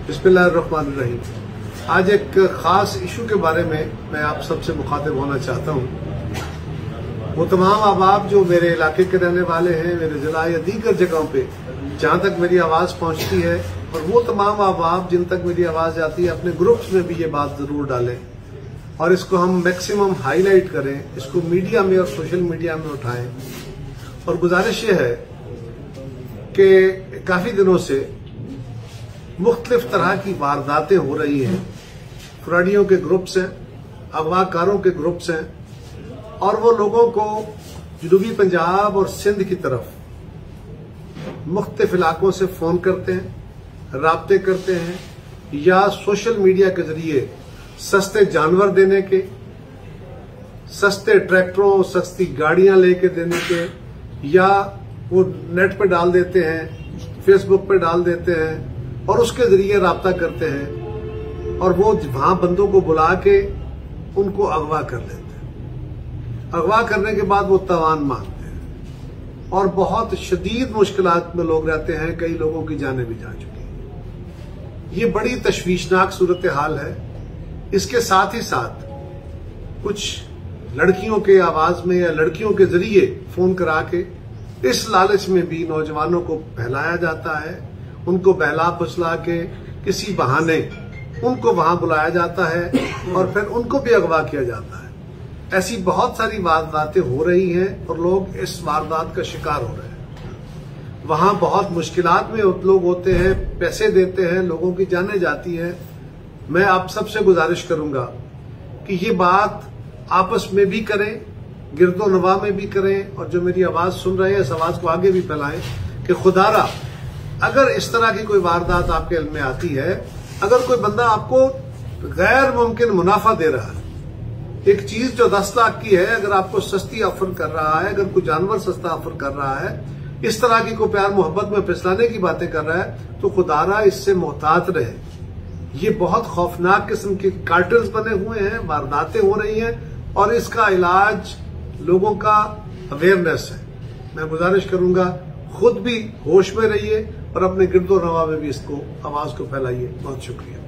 बिस्मिल्लाहिर्रहमानिर्रहीम। आज एक खास इशू के बारे में मैं आप सबसे मुखातिब होना चाहता हूं। वो तमाम अहबाब जो मेरे इलाके के रहने वाले हैं, मेरे जिला या दीगर जगहों पे जहां तक मेरी आवाज पहुंचती है, और वो तमाम अहबाब जिन तक मेरी आवाज जाती है, अपने ग्रुप्स में भी ये बात जरूर डालें और इसको हम मैक्सिमम हाईलाइट करें, इसको मीडिया में और सोशल मीडिया में उठाएं। और गुजारिश ये है कि काफी दिनों से मुख्तलिफ तरह की वारदातें हो रही हैं। फ्रॉडियों के ग्रुप्स हैं, अगवाकारों के ग्रुप्स हैं, और वो लोगों को जनूबी पंजाब और सिंध की तरफ मुख्तलिफ इलाकों से फोन करते हैं, राब्ते करते हैं, या सोशल मीडिया के जरिए सस्ते जानवर देने के, सस्ते ट्रैक्टरों, सस्ती गाड़ियां लेके देने के, या वो नेट पे डाल देते हैं, फेसबुक पे डाल देते हैं और उसके जरिए राब्ता करते हैं, और वो वहां बंदों को बुला के उनको अगवा कर लेते हैं। अगवा करने के बाद वो तवान मांगते हैं और बहुत शदीद मुश्किलात में लोग रहते हैं। कई लोगों की जानें भी जा चुकी हैं। ये बड़ी तशवीशनाक सूरत हाल है। इसके साथ ही साथ कुछ लड़कियों के आवाज में या लड़कियों के जरिए फोन करा के इस लालच में भी नौजवानों को बहलाया जाता है, उनको बहला फुसला के किसी बहाने उनको वहां बुलाया जाता है और फिर उनको भी अगवा किया जाता है। ऐसी बहुत सारी वारदातें हो रही हैं और लोग इस वारदात का शिकार हो रहे हैं। वहां बहुत मुश्किलात में लोग होते हैं, पैसे देते हैं, लोगों की जानें जाती हैं। मैं आप सबसे गुजारिश करूंगा कि ये बात आपस में भी करें, गिरदो नवा में भी करें, और जो मेरी आवाज सुन रहे हैं इस आवाज को आगे भी फैलाएं कि खुदारा अगर इस तरह की कोई वारदात आपके इल्म में आती है, अगर कोई बंदा आपको गैर मुमकिन मुनाफा दे रहा है, एक चीज जो 10 लाख की है अगर आपको सस्ती ऑफर कर रहा है, अगर कोई जानवर सस्ता ऑफर कर रहा है, इस तरह की कोई प्यार मोहब्बत में फिसलाने की बातें कर रहा है, तो खुदारा इससे मोहतात रहे। ये बहुत खौफनाक किस्म के कार्टल्स बने हुए हैं, वारदातें हो रही हैं, और इसका इलाज लोगों का अवेयरनेस है। मैं गुजारिश करूंगा खुद भी होश में रहिए और अपने गिरदो नवा में भी इसको आवाज को फैलाइए। बहुत शुक्रिया।